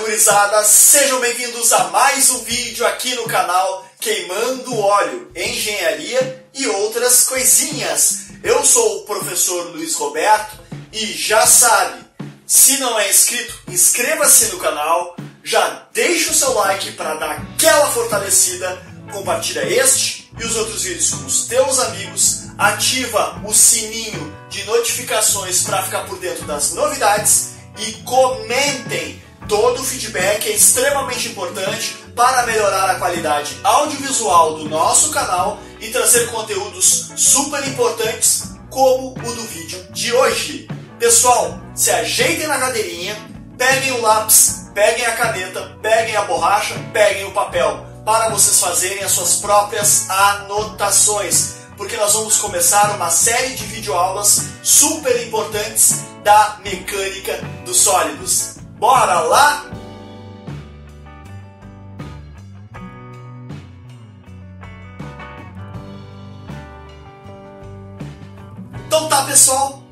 gurizada, sejam bem-vindos a mais um vídeo aqui no canal Queimando Óleo, Engenharia e outras coisinhas. Eu sou o professor Luiz Roberto e já sabe, se não é inscrito, inscreva-se no canal, já deixa o seu like para dar aquela fortalecida, compartilha este e os outros vídeos com os teus amigos, ativa o sininho de notificações para ficar por dentro das novidades e comentem. Todo o feedback é extremamente importante para melhorar a qualidade audiovisual do nosso canal e trazer conteúdos super importantes como o do vídeo de hoje. Pessoal, se ajeitem na cadeirinha, peguem o lápis, peguem a caneta, peguem a borracha, peguem o papel para vocês fazerem as suas próprias anotações, porque nós vamos começar uma série de videoaulas super importantes da mecânica dos sólidos. Bora lá? Então tá, pessoal,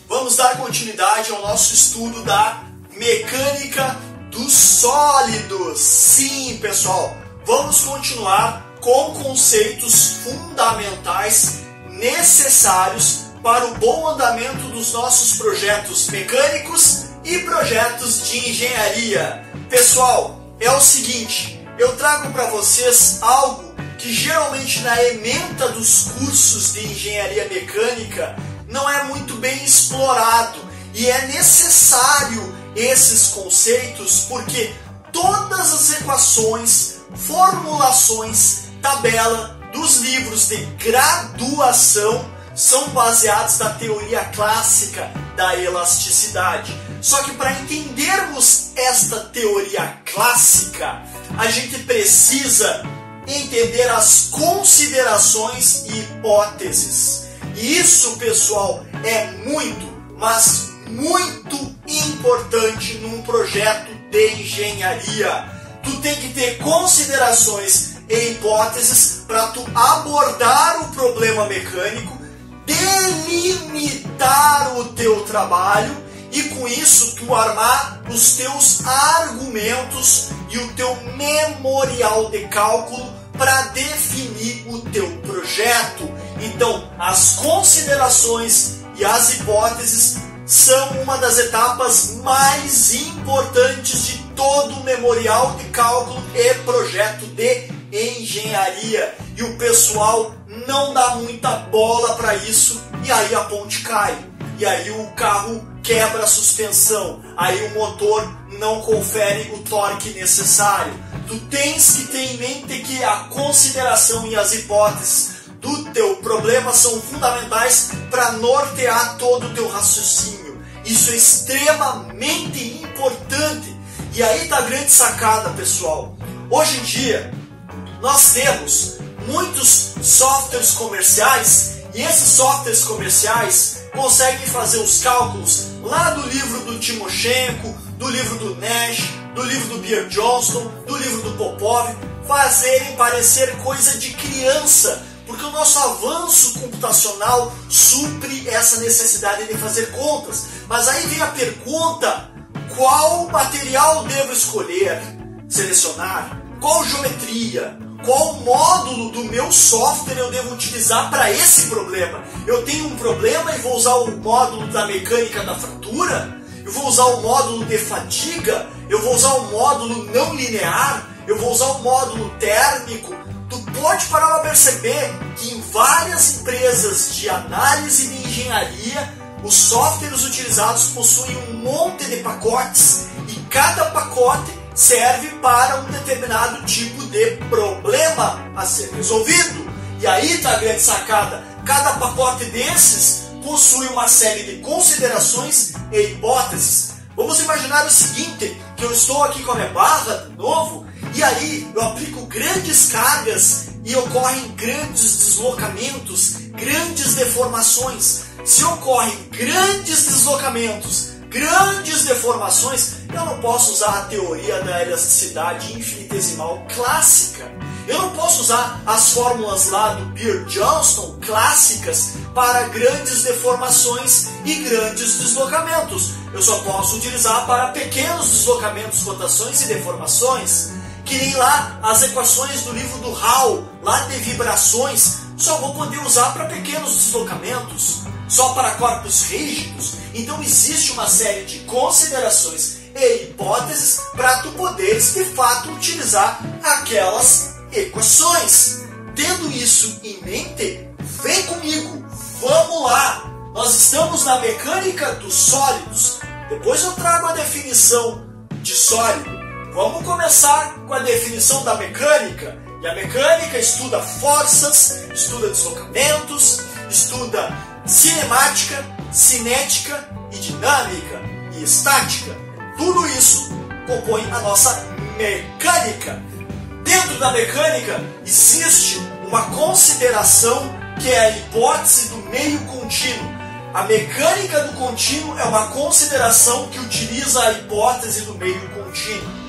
vamos dar continuidade ao nosso estudo da mecânica dos sólidos. Sim, pessoal, vamos continuar com conceitos fundamentais necessários para o bom andamento dos nossos projetos mecânicos e projetos de engenharia. Pessoal, é o seguinte, eu trago para vocês algo que geralmente na ementa dos cursos de engenharia mecânica não é muito bem explorado, e é necessário esses conceitos porque todas as equações, formulações, tabela dos livros de graduação são baseados na teoria clássica da elasticidade. Só que para entendermos esta teoria clássica, a gente precisa entender as considerações e hipóteses. E isso, pessoal, é muito, mas muito importante num projeto de engenharia. Tu tem que ter considerações e hipóteses para tu abordar o problema mecânico, delimitar o teu trabalho e com isso tu armar os teus argumentos e o teu memorial de cálculo para definir o teu projeto. Então, as considerações e as hipóteses são uma das etapas mais importantes de todo o memorial de cálculo e projeto de engenharia. E o pessoal não dá muita bola para isso, e aí a ponte cai, e aí o carro quebra a suspensão, aí o motor não confere o torque necessário. Tu tens que ter em mente que a consideração e as hipóteses do teu problema são fundamentais para nortear todo o teu raciocínio. Isso é extremamente importante. E aí está a grande sacada, pessoal. Hoje em dia, nós temos muitos softwares comerciais e esses softwares comerciais conseguem fazer os cálculos lá do livro do Timoshenko, do livro do Nash, do livro do Pierre Johnston, do livro do Popov, fazerem parecer coisa de criança, porque o nosso avanço computacional supre essa necessidade de fazer contas. Mas aí vem a pergunta: qual material devo escolher, selecionar? Qual geometria? Qual módulo do meu software eu devo utilizar para esse problema? Eu tenho um problema e vou usar o módulo da mecânica da fratura? Eu vou usar o módulo de fadiga? Eu vou usar o módulo não linear? Eu vou usar o módulo térmico? Tu pode parar para perceber que em várias empresas de análise de engenharia, os softwares utilizados possuem um monte de pacotes e cada pacote serve para um determinado tipo de problema a ser resolvido. E aí está a grande sacada. Cada pacote desses possui uma série de considerações e hipóteses. Vamos imaginar o seguinte, que eu estou aqui com a minha barra de novo, e aí eu aplico grandes cargas e ocorrem grandes deslocamentos, grandes deformações. Se ocorrem grandes deslocamentos, grandes deformações, eu não posso usar a teoria da elasticidade infinitesimal clássica. Eu não posso usar as fórmulas lá do Beer-Johnston, clássicas, para grandes deformações e grandes deslocamentos. Eu só posso utilizar para pequenos deslocamentos, rotações e deformações. Que nem lá as equações do livro do Hall, lá de vibrações, só vou poder usar para pequenos deslocamentos, só para corpos rígidos. Então existe uma série de considerações e hipóteses para tu poderes de fato utilizar aquelas equações. Tendo isso em mente, vem comigo, vamos lá! Nós estamos na mecânica dos sólidos. Depois eu trago a definição de sólido. Vamos começar com a definição da mecânica. E a mecânica estuda forças, estuda deslocamentos, estuda cinemática, cinética e dinâmica e estática. Tudo isso compõe a nossa mecânica. Dentro da mecânica existe uma consideração que é a hipótese do meio contínuo. A mecânica do contínuo é uma consideração que utiliza a hipótese do meio contínuo.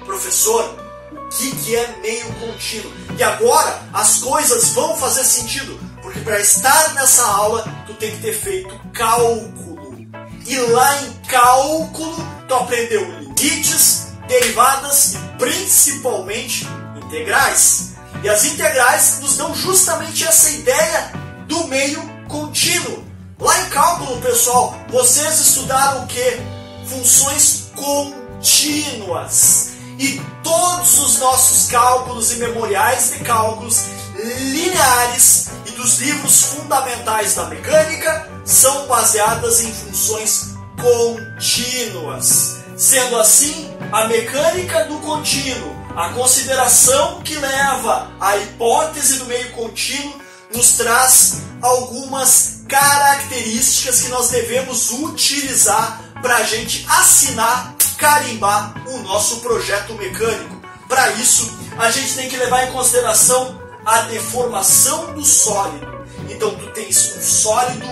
Professor, o que é meio contínuo? E agora as coisas vão fazer sentido, porque para estar nessa aula tu tem que ter feito cálculo. E lá em cálculo tu aprendeu limites, derivadas e principalmente integrais. E as integrais nos dão justamente essa ideia do meio contínuo. Lá em cálculo, pessoal, vocês estudaram o quê? Funções contínuas. E todos os nossos cálculos e memoriais de cálculos lineares e dos livros fundamentais da mecânica são baseadas em funções contínuas. Sendo assim, a mecânica do contínuo, a consideração que leva à hipótese do meio contínuo, nos traz algumas características que nós devemos utilizar para a gente assinar, carimbar o nosso projeto mecânico. Para isso, a gente tem que levar em consideração a deformação do sólido. Então, tu tens um sólido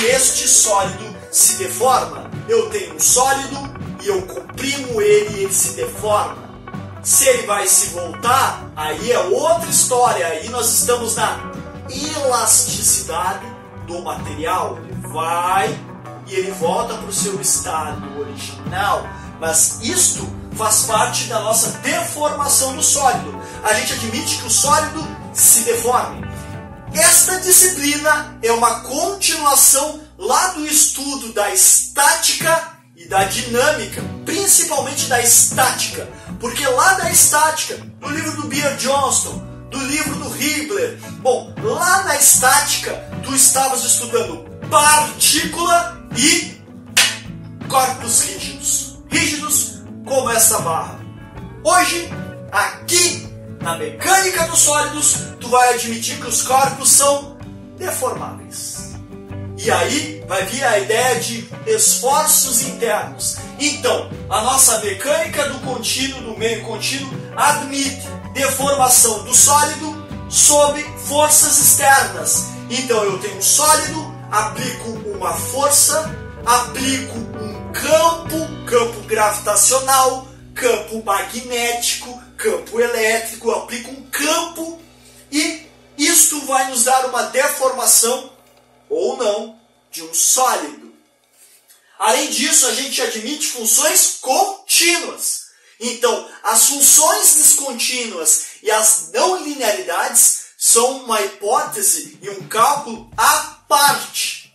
e este sólido se deforma. Eu tenho um sólido e eu comprimo ele e ele se deforma. Se ele vai se voltar, aí é outra história. Aí nós estamos na elasticidade do material. Ele vai e ele volta para o seu estado original. Mas isto faz parte da nossa deformação do sólido. A gente admite que o sólido se deforme. Esta disciplina é uma continuação lá do estudo da estática e da dinâmica, principalmente da estática, porque lá da estática, no livro do Beer-Johnston, do livro do Hibbeler, bom, lá na estática, tu estavas estudando partícula e corpos rígidos. Rígidos como essa barra. Hoje, aqui na mecânica dos sólidos, tu vai admitir que os corpos são deformáveis. E aí vai vir a ideia de esforços internos. Então, a nossa mecânica do contínuo, do meio contínuo, admite deformação do sólido sob forças externas. Então, eu tenho um sólido, aplico uma força, aplico um campo gravitacional, campo magnético, campo elétrico, aplico um campo e isto vai nos dar uma deformação ou não de um sólido. Além disso, a gente admite funções contínuas. Então, as funções descontínuas e as não linearidades são uma hipótese e um cálculo à parte.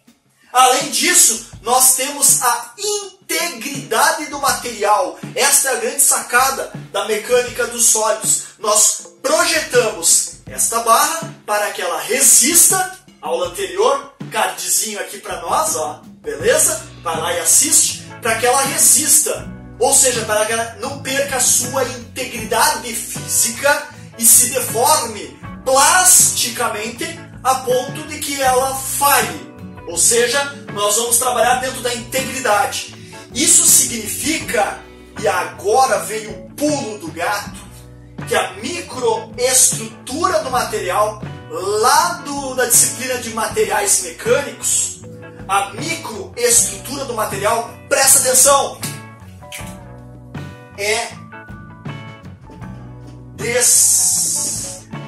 Além disso, nós temos a integridade do material. Esta é a grande sacada da mecânica dos sólidos. Nós projetamos esta barra para que ela resista. Aula anterior, cardzinho aqui para nós, ó, beleza? Vai lá e assiste, para que ela resista. Ou seja, para que ela não perca a sua integridade física e se deforme plasticamente a ponto de que ela falhe. Ou seja, nós vamos trabalhar dentro da integridade. Isso significa, e agora veio o pulo do gato, que a microestrutura do material, lá da disciplina de materiais mecânicos, a microestrutura do material, presta atenção, é desprezada.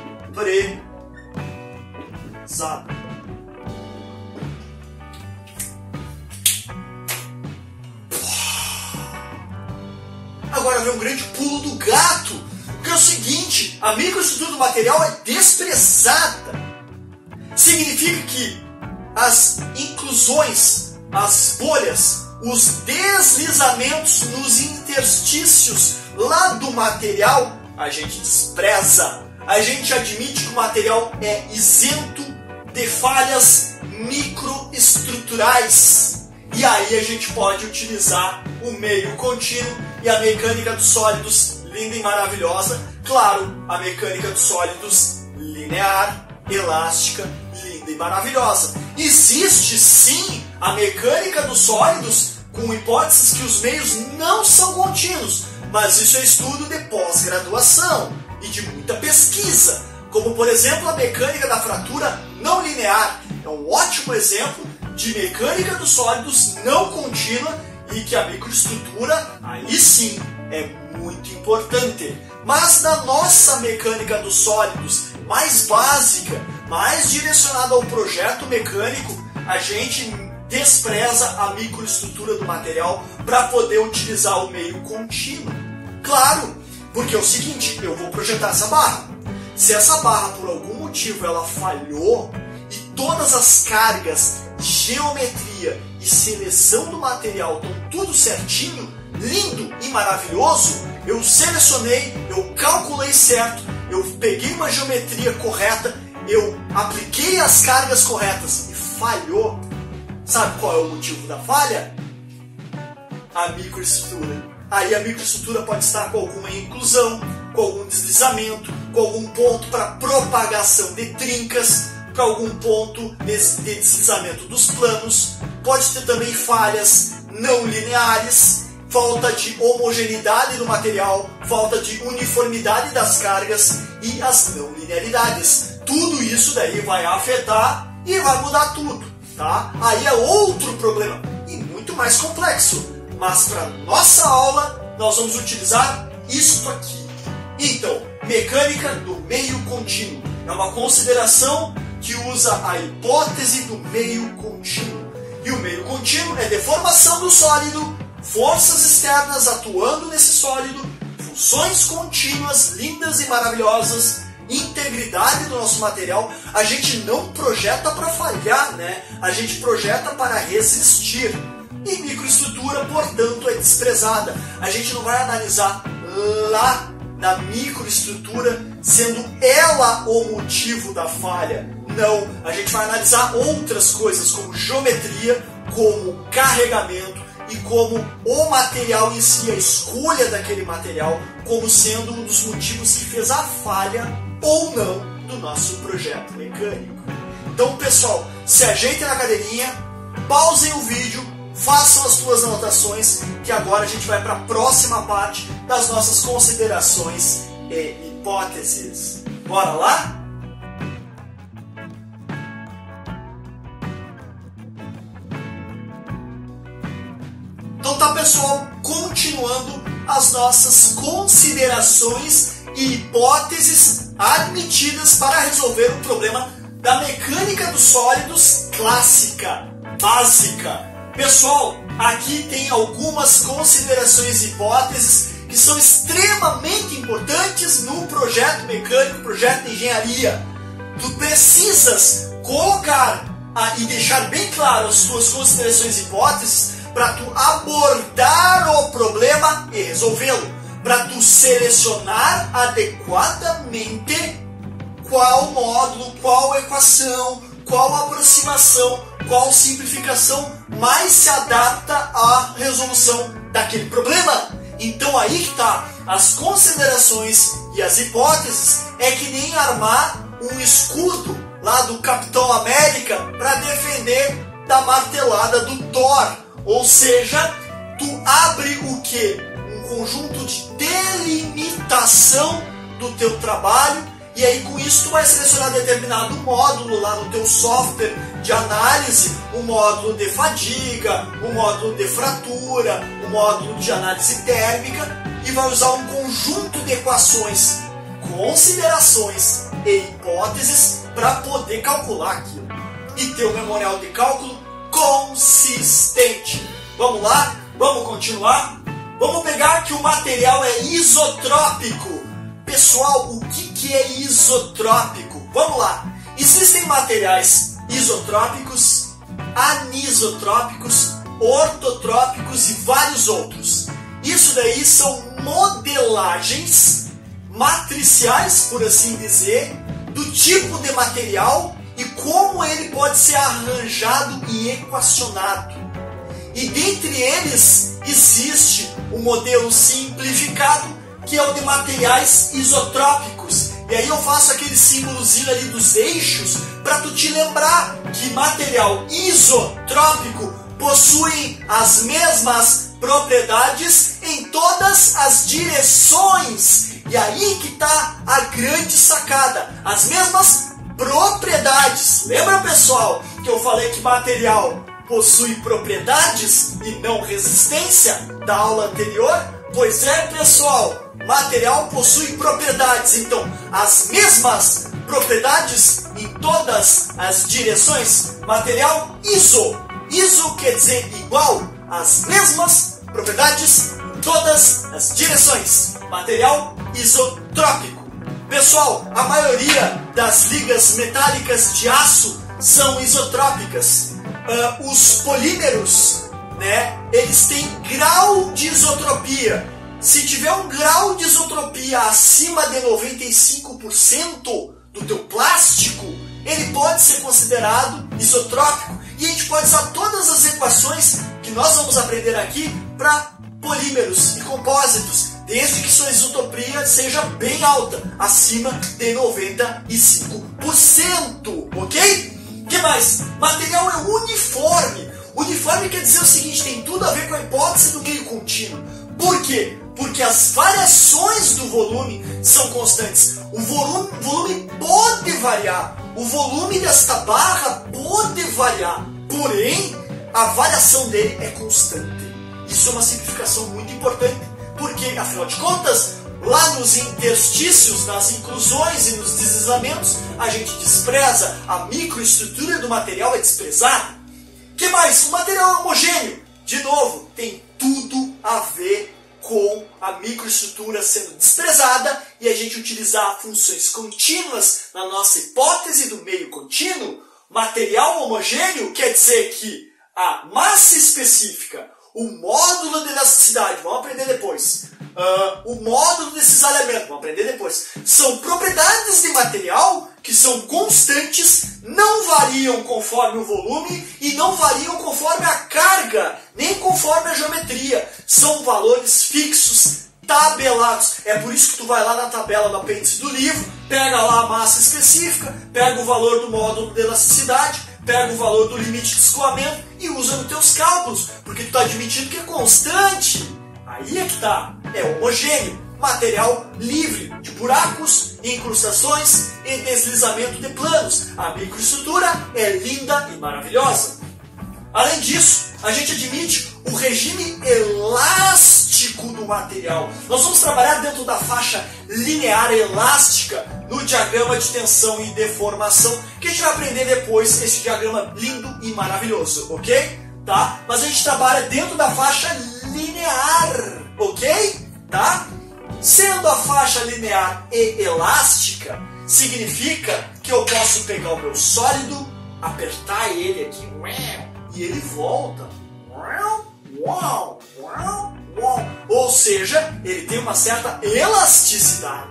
Agora vem um grande pulo do gato, que é o seguinte: a microestrutura do material é desprezada. Significa que as inclusões, as bolhas, os deslizamentos nos interstícios lá do material, a gente despreza. A gente admite que o material é isento de falhas microestruturais. E aí a gente pode utilizar o meio contínuo e a mecânica dos sólidos, linda e maravilhosa. Claro, a mecânica dos sólidos linear, elástica, linda e maravilhosa. Existe sim a mecânica dos sólidos com hipóteses que os meios não são contínuos, mas isso é estudo de pós-graduação e de muita pesquisa, como por exemplo a mecânica da fratura não linear. É um ótimo exemplo de mecânica dos sólidos não contínua e que a microestrutura, aí sim, é muito importante. Mas na nossa mecânica dos sólidos mais básica, mais direcionada ao projeto mecânico, a gente despreza a microestrutura do material para poder utilizar o meio contínuo. Claro, porque é o seguinte, eu vou projetar essa barra. Se essa barra por algum motivo ela falhou e todas as cargas, geometria e seleção do material estão tudo certinho, lindo e maravilhoso, eu selecionei, eu calculei certo, eu peguei uma geometria correta, eu apliquei as cargas corretas e falhou. Sabe qual é o motivo da falha? A microestrutura. Aí a microestrutura pode estar com alguma inclusão, com algum deslizamento, com algum ponto para propagação de trincas, para algum ponto de deslizamento dos planos. Pode ter também falhas não lineares, falta de homogeneidade do material, falta de uniformidade das cargas e as não linearidades. Tudo isso daí vai afetar e vai mudar tudo, tá? Aí é outro problema e muito mais complexo. Mas para nossa aula nós vamos utilizar isto aqui. Então, mecânica do meio contínuo é uma consideração que usa a hipótese do meio contínuo. E o meio contínuo é deformação do sólido, forças externas atuando nesse sólido, funções contínuas lindas e maravilhosas, integridade do nosso material. A gente não projeta para falhar, né? A gente projeta para resistir. E microestrutura, portanto, é desprezada. A gente não vai analisar lá na microestrutura sendo ela o motivo da falha. Não, a gente vai analisar outras coisas como geometria, como carregamento e como o material em si, a escolha daquele material, como sendo um dos motivos que fez a falha ou não do nosso projeto mecânico. Então, pessoal, se ajeitem na cadeirinha, pausem o vídeo, façam as suas anotações, que agora a gente vai para a próxima parte das nossas considerações e hipóteses. Bora lá? Então tá, pessoal, continuando as nossas considerações e hipóteses admitidas para resolver o problema da mecânica dos sólidos clássica, básica. Pessoal, aqui tem algumas considerações e hipóteses que são extremamente importantes no projeto mecânico, projeto de engenharia. Tu precisas colocar e deixar bem claro as tuas considerações e hipóteses para tu abordar o problema e resolvê-lo, para tu selecionar adequadamente qual módulo, qual equação, qual aproximação, qual simplificação mais se adapta à resolução daquele problema. Então aí que tá, as considerações e as hipóteses é que nem armar um escudo lá do Capitão América para defender da martelada do Thor. Ou seja, tu abre o quê? Um conjunto de delimitação do teu trabalho, e aí com isso tu vai selecionar determinado módulo lá no teu software de análise, um módulo de fadiga, um módulo de fratura, um módulo de análise térmica, e vai usar um conjunto de equações considerações e hipóteses para poder calcular aquilo e ter um memorial de cálculo consistente. Vamos lá? Vamos continuar? Vamos pegar que o material é isotrópico. Pessoal, o que é isotrópico? Vamos lá. Existem materiais isotrópicos, anisotrópicos, ortotrópicos e vários outros. Isso daí são modelagens matriciais, por assim dizer, do tipo de material e como ele pode ser arranjado e equacionado. E dentre eles existe o modelo simplificado, que é o de materiais isotrópicos. E aí eu faço aquele símbolozinho ali dos eixos para tu te lembrar que material isotrópico possui as mesmas propriedades em todas as direções. E aí que está a grande sacada. As mesmas propriedades. Lembra, pessoal, que eu falei que material possui propriedades e não resistência da aula anterior? Pois é, pessoal, material possui propriedades. Então, as mesmas propriedades em todas as direções. Material iso. Iso quer dizer igual, as mesmas propriedades em todas as direções. Material isotrópico. Pessoal, a maioria das ligas metálicas de aço são isotrópicas. Os polímeros, né, eles têm grau de isotropia. Se tiver um grau de isotropia acima de 95% do teu plástico, ele pode ser considerado isotrópico. E a gente pode usar todas as equações que nós vamos aprender aqui para polímeros e compósitos, desde que sua isotropia seja bem alta, acima de 95%, ok? O que mais? Material é uniforme. Uniforme quer dizer o seguinte, tem tudo a ver com a hipótese do meio contínuo. Por quê? Porque as variações do volume são constantes. O volume pode variar. O volume desta barra pode variar. Porém, a variação dele é constante. Isso é uma simplificação muito importante. Porque, afinal de contas, lá nos interstícios, nas inclusões e nos deslizamentos, a gente despreza. A microestrutura do material é desprezada. O que mais? O material é homogêneo. De novo, tem tudo a ver com a microestrutura sendo desprezada e a gente utilizar funções contínuas na nossa hipótese do meio contínuo. Material homogêneo quer dizer que a massa específica, o módulo de elasticidade, vamos aprender depois, o módulo de cisalhamento, vamos aprender depois, são propriedades de material que são constantes, não variam conforme o volume e não variam conforme a carga, nem conforme a geometria. São valores fixos, tabelados. É por isso que tu vai lá na tabela do apêndice do livro, pega lá a massa específica, pega o valor do módulo de elasticidade, pega o valor do limite de escoamento e usa nos teus cálculos, porque tu está admitindo que é constante. Aí é que está, é homogêneo, material livre de buracos, incrustações e deslizamento de planos. A microestrutura é linda e maravilhosa. Além disso, a gente admite o regime elástico do material. Nós vamos trabalhar dentro da faixa linear elástica no diagrama de tensão e deformação, que a gente vai aprender depois esse diagrama lindo e maravilhoso, ok? Tá? Mas a gente trabalha dentro da faixa linear, ok? Tá? Sendo a faixa linear e elástica, significa que eu posso pegar o meu sólido, apertar ele aqui, e ele volta. Ou seja, ele tem uma certa elasticidade.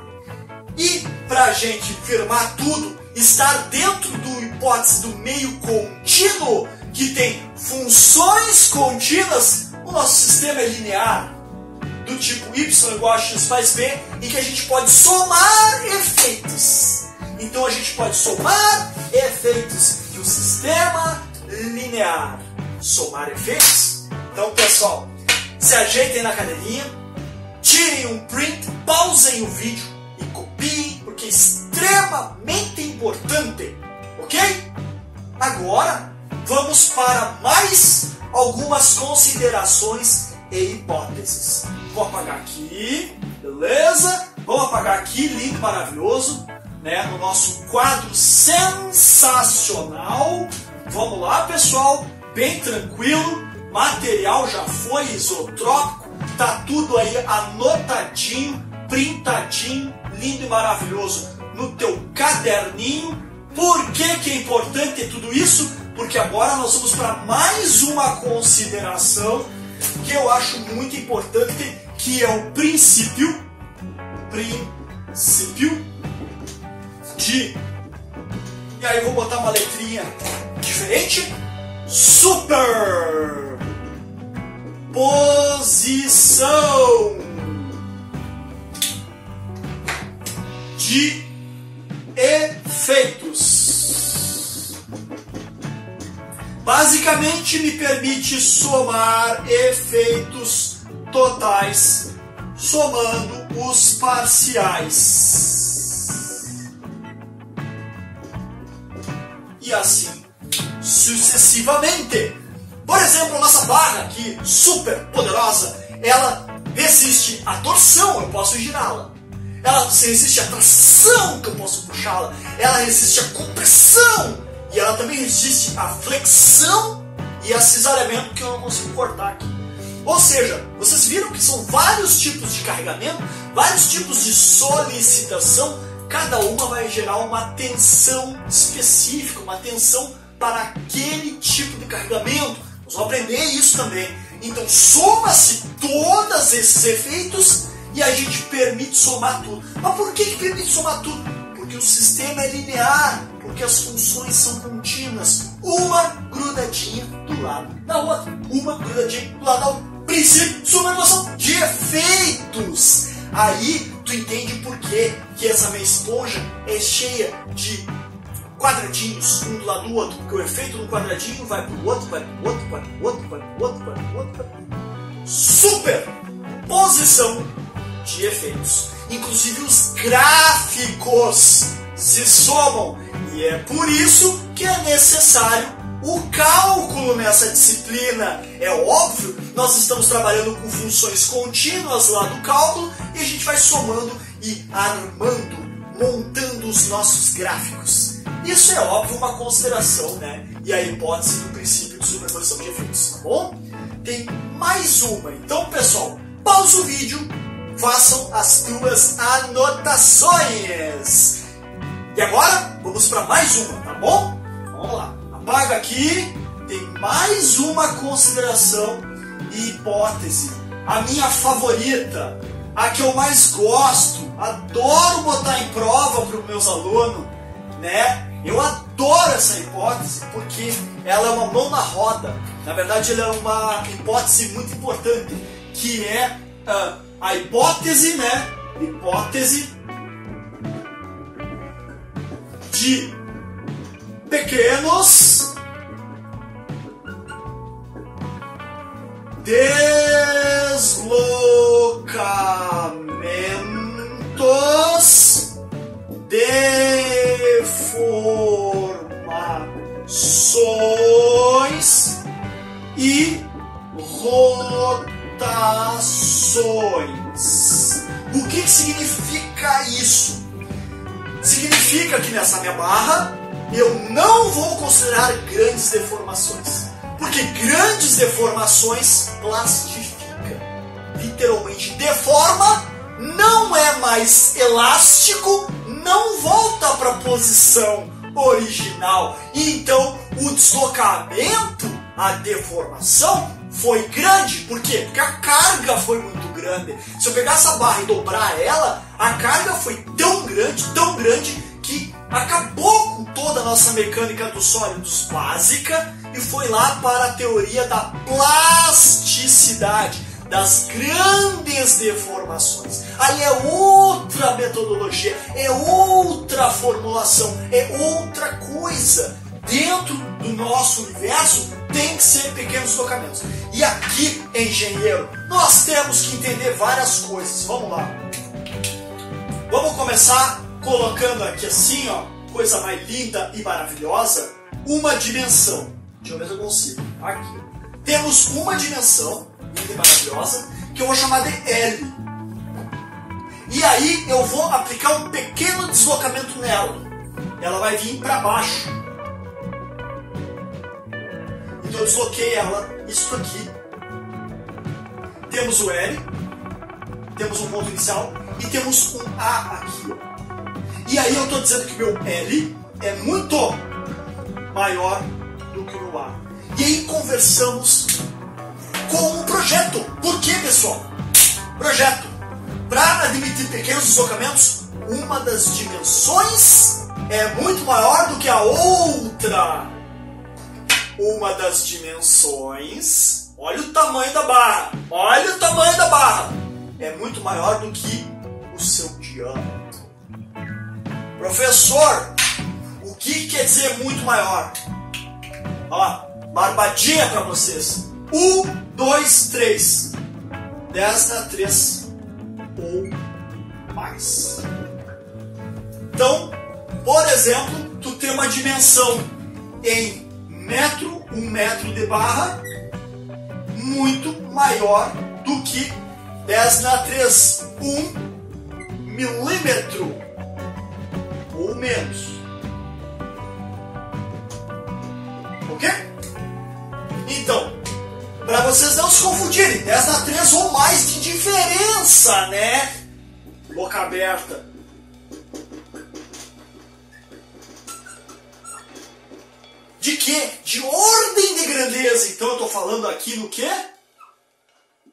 E para a gente firmar tudo, estar dentro do hipótese do meio contínuo, que tem funções contínuas, o nosso sistema é linear, do tipo y igual a x mais b, e que a gente pode somar efeitos. Então a gente pode somar efeitos de um sistema linear. Somar efeitos? Então, pessoal, se ajeitem na cadeirinha, tirem um print, pausem o vídeo e copiem, porque é extremamente importante, ok? Agora, vamos para mais algumas considerações e hipóteses. Vou apagar aqui, beleza? Vamos apagar aqui, lindo, maravilhoso, né? No nosso quadro sensacional. Vamos lá, pessoal, bem tranquilo. Material já foi isotrópico, tá tudo aí anotadinho, printadinho, lindo e maravilhoso no teu caderninho. Por que é importante ter tudo isso? Porque agora nós vamos para mais uma consideração que eu acho muito importante, que é o princípio de... E aí eu vou botar uma letrinha diferente. Superposição de efeitos. Basicamente me permite somar efeitos totais somando os parciais. E assim sucessivamente. Por exemplo, a nossa barra aqui, super poderosa, ela resiste à torção, eu posso girá-la. Ela resiste à tração, que eu posso puxá-la. Ela resiste à compressão. E ela também resiste à flexão e a cisalhamento, que eu não consigo cortar aqui. Ou seja, vocês viram que são vários tipos de carregamento, vários tipos de solicitação. Cada uma vai gerar uma tensão específica, uma tensão para aquele tipo de carregamento. Nós vamos aprender isso também. Então soma-se todos esses efeitos e a gente permite somar tudo. Mas por que permite somar tudo? Porque o sistema é linear, porque as funções são contínuas, uma grudadinha do lado da outra, uma grudadinha do lado da outra. Princípio de superposição de efeitos. Aí tu entende por que essa minha esponja é cheia de quadradinhos, um do lado do outro, porque o efeito do quadradinho vai pro outro, vai pro outro, vai pro outro, vai pro outro, vai pro outro, vai pro outro. Superposição de efeitos. Inclusive os gráficos se somam. E é por isso que é necessário o cálculo nessa disciplina. É óbvio, nós estamos trabalhando com funções contínuas lá do cálculo e a gente vai somando e armando, montando os nossos gráficos. Isso é óbvio uma consideração, né? E a hipótese do princípio de superposição de efeitos, tá bom? Tem mais uma. Então, pessoal, pausa o vídeo, façam as tuas anotações. E agora, vamos para mais uma, tá bom? Vamos lá. Apaga aqui. Tem mais uma consideração e hipótese. A minha favorita, a que eu mais gosto, adoro botar em prova para os meus alunos, né? Eu adoro essa hipótese porque ela é uma mão na roda. Na verdade, ela é uma hipótese muito importante, que é a hipótese, né? Hipótese de pequenos deslocamentos, deformações e rotações. O que significa isso? Significa que nessa minha barra eu não vou considerar grandes deformações, porque grandes deformações plastifica, literalmente deforma, não é mais elástico, não volta para a posição original. Então o deslocamento, a deformação foi grande. Por quê? Porque a carga foi muito grande. Se eu pegar essa barra e dobrar ela, a carga foi tão grande, que acabou com toda a nossa mecânica dos sólidos básica e foi lá para a teoria da plasticidade, das grandes deformações. Aí é outra metodologia, é outra formulação, é outra coisa. Dentro do nosso universo tem que ser pequenos deslocamentos. E aqui, engenheiro, nós temos que entender várias coisas. Vamos lá. Vamos começar colocando aqui assim, ó, coisa mais linda e maravilhosa, uma dimensão. Deixa eu ver se eu consigo. Aqui. Temos uma dimensão linda e maravilhosa que eu vou chamar de L. E aí eu vou aplicar um pequeno deslocamento nela. Ela vai vir para baixo. Então eu desloquei ela, isso aqui. Temos o L, temos um ponto inicial e temos um A aqui. E aí eu estou dizendo que meu L é muito maior do que o meu A. E aí conversamos com o projeto. Por quê, pessoal? Projeto. Para admitir pequenos deslocamentos, uma das dimensões é muito maior do que a outra. Uma das dimensões, olha o tamanho da barra, olha o tamanho da barra, é muito maior do que o seu diâmetro. Professor, o que quer dizer muito maior? Ó, barbadinha para vocês. 1, 2, 3. 10 na 3 ou mais. Então, por exemplo, tu tem uma dimensão em metro, 1 metro de barra, muito maior do que 10 na 3, 1 milímetro ou menos. Ok? Então, para vocês não se confundirem, 10 na 3 ou mais de diferença, né? Boca aberta. De quê? De ordem de grandeza. Então eu estou falando aqui no quê?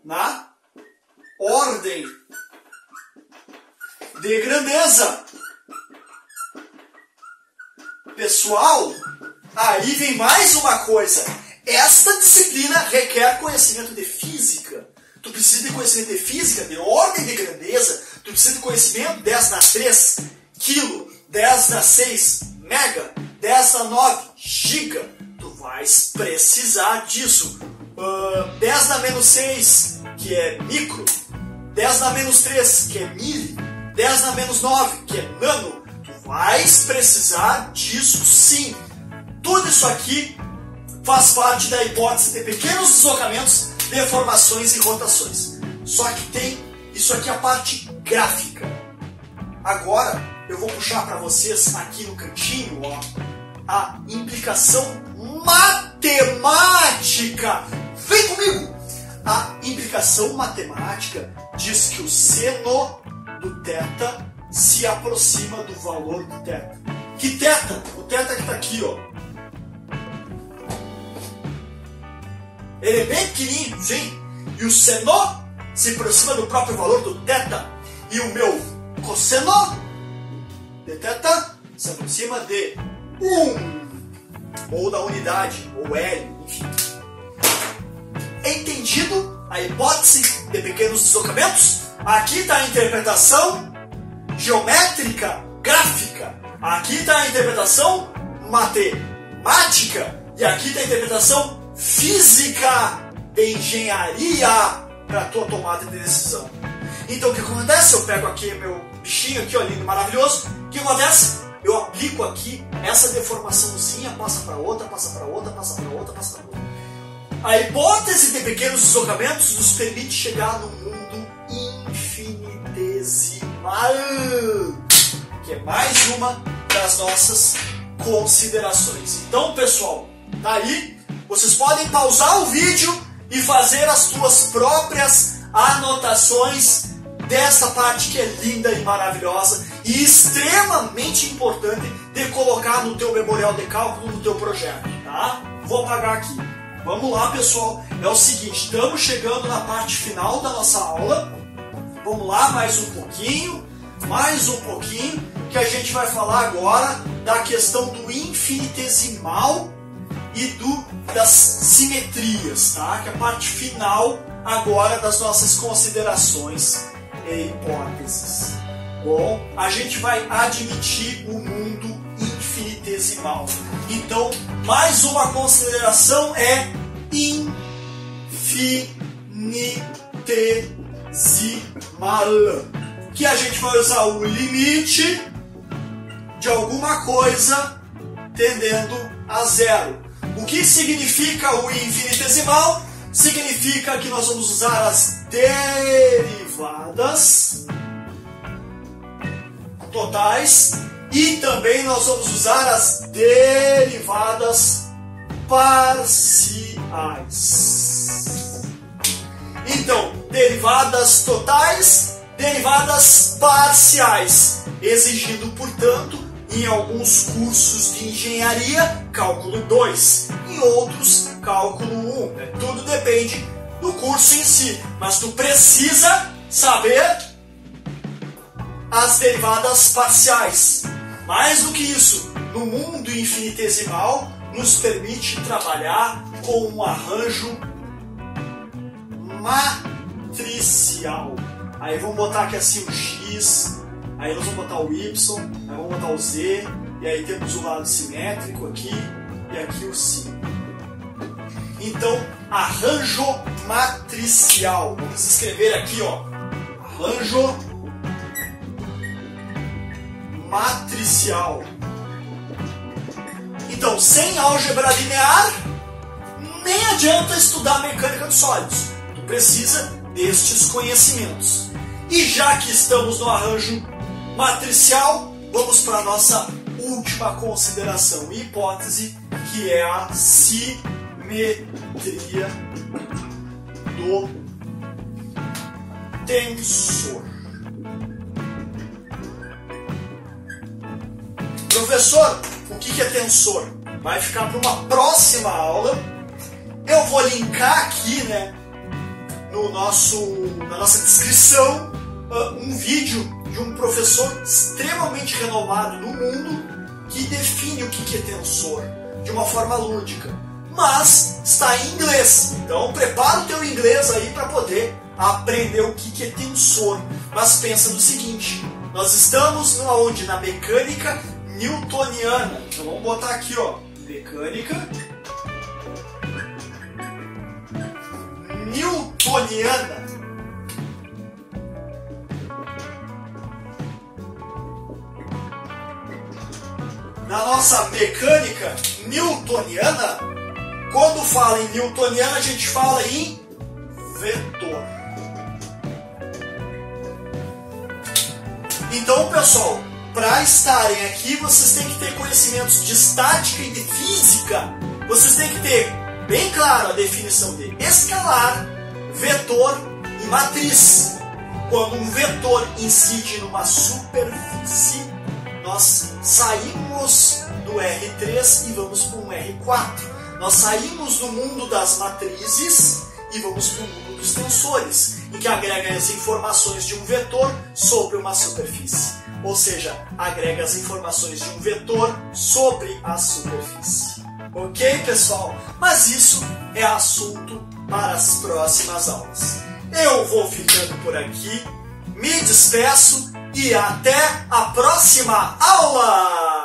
Na ordem de grandeza. Pessoal, aí vem mais uma coisa. Esta disciplina requer conhecimento de física. Tu precisa de conhecimento de física, de ordem de grandeza. Tu precisa de conhecimento 10 na 3, quilo, 10 na 6, mega, 10 na 9, giga. Tu vais precisar disso. 10 na menos 6, que é micro. 10 na menos 3, que é mili. 10 na menos 9, que é nano. Tu vais precisar disso sim. Tudo isso aqui faz parte da hipótese de pequenos deslocamentos, deformações e rotações. Só que tem isso aqui a parte gráfica. Agora eu vou puxar para vocês aqui no cantinho, ó, a implicação matemática. Vem comigo! A implicação matemática diz que o seno do θ se aproxima do valor do θ. Que θ? O θ que está aqui, ó. Ele é bem pequenininho, sim. E o seno se aproxima do próprio valor do θ. E o meu cosseno de θ se aproxima de 1. Ou da unidade, ou L, enfim. É entendido a hipótese de pequenos deslocamentos? Aqui está a interpretação geométrica, gráfica. Aqui está a interpretação matemática. E aqui está a interpretação física de engenharia para a tua tomada de decisão. Então o que acontece? Eu pego aqui meu bichinho aqui, ó, lindo, maravilhoso. O que acontece? Eu aplico aqui essa deformaçãozinha, passa para outra, passa para outra, passa para outra, passa para outra. A hipótese de pequenos deslocamentos nos permite chegar no mundo infinitesimal, que é mais uma das nossas considerações. Então, pessoal, tá aí. Vocês podem pausar o vídeo e fazer as suas próprias anotações dessa parte que é linda e maravilhosa e extremamente importante de colocar no teu memorial de cálculo, no teu projeto, tá? Vou apagar aqui. Vamos lá, pessoal. É o seguinte, estamos chegando na parte final da nossa aula. Vamos lá, mais um pouquinho, que a gente vai falar agora da questão do infinitesimal e das simetrias, tá? Que é a parte final agora das nossas considerações e hipóteses. Bom, a gente vai admitir o mundo infinitesimal. Então, mais uma consideração é infinitesimal, que a gente vai usar o limite de alguma coisa tendendo a zero. O que significa o infinitesimal? Significa que nós vamos usar as derivadas totais e também nós vamos usar as derivadas parciais. Então, derivadas totais, derivadas parciais, exigindo, portanto, em alguns cursos de engenharia, cálculo 2, em outros, cálculo 1. Tudo depende do curso em si, mas tu precisa saber as derivadas parciais. Mais do que isso, no mundo infinitesimal, nos permite trabalhar com um arranjo matricial. Aí vamos botar aqui assim o x, aí nós vamos botar o y, aí vamos botar o z, e aí temos o lado simétrico aqui, e aqui o si. Então, arranjo matricial. Vamos escrever aqui, ó, arranjo matricial. Então, sem álgebra linear, nem adianta estudar mecânica dos sólidos. Tu precisa destes conhecimentos. E já que estamos no arranjo matricial, vamos para a nossa última consideração e hipótese, que é a simetria do tensor. Professor, o que é tensor? Vai ficar para uma próxima aula. Eu vou linkar aqui, né, na nossa descrição, um vídeo de um professor extremamente renomado no mundo que define o que é tensor de uma forma lúdica. Mas está em inglês, então prepara o teu inglês aí para poder aprender o que é tensor. Mas pensa no seguinte, nós estamos onde? Na mecânica newtoniana. Então vamos botar aqui, ó, mecânica newtoniana. Na nossa mecânica newtoniana, quando fala em newtoniana, a gente fala em vetor. Então, pessoal, para estarem aqui, vocês têm que ter conhecimentos de estática e de física. Vocês têm que ter bem claro a definição de escalar, vetor e matriz. Quando um vetor incide numa superfície, nós saímos do R3 e vamos para um R4. Nós saímos do mundo das matrizes e vamos para o mundo dos tensores, em que agrega as informações de um vetor sobre uma superfície. Ou seja, agrega as informações de um vetor sobre a superfície. Ok, pessoal? Mas isso é assunto para as próximas aulas. Eu vou ficando por aqui, me despeço e até a próxima aula!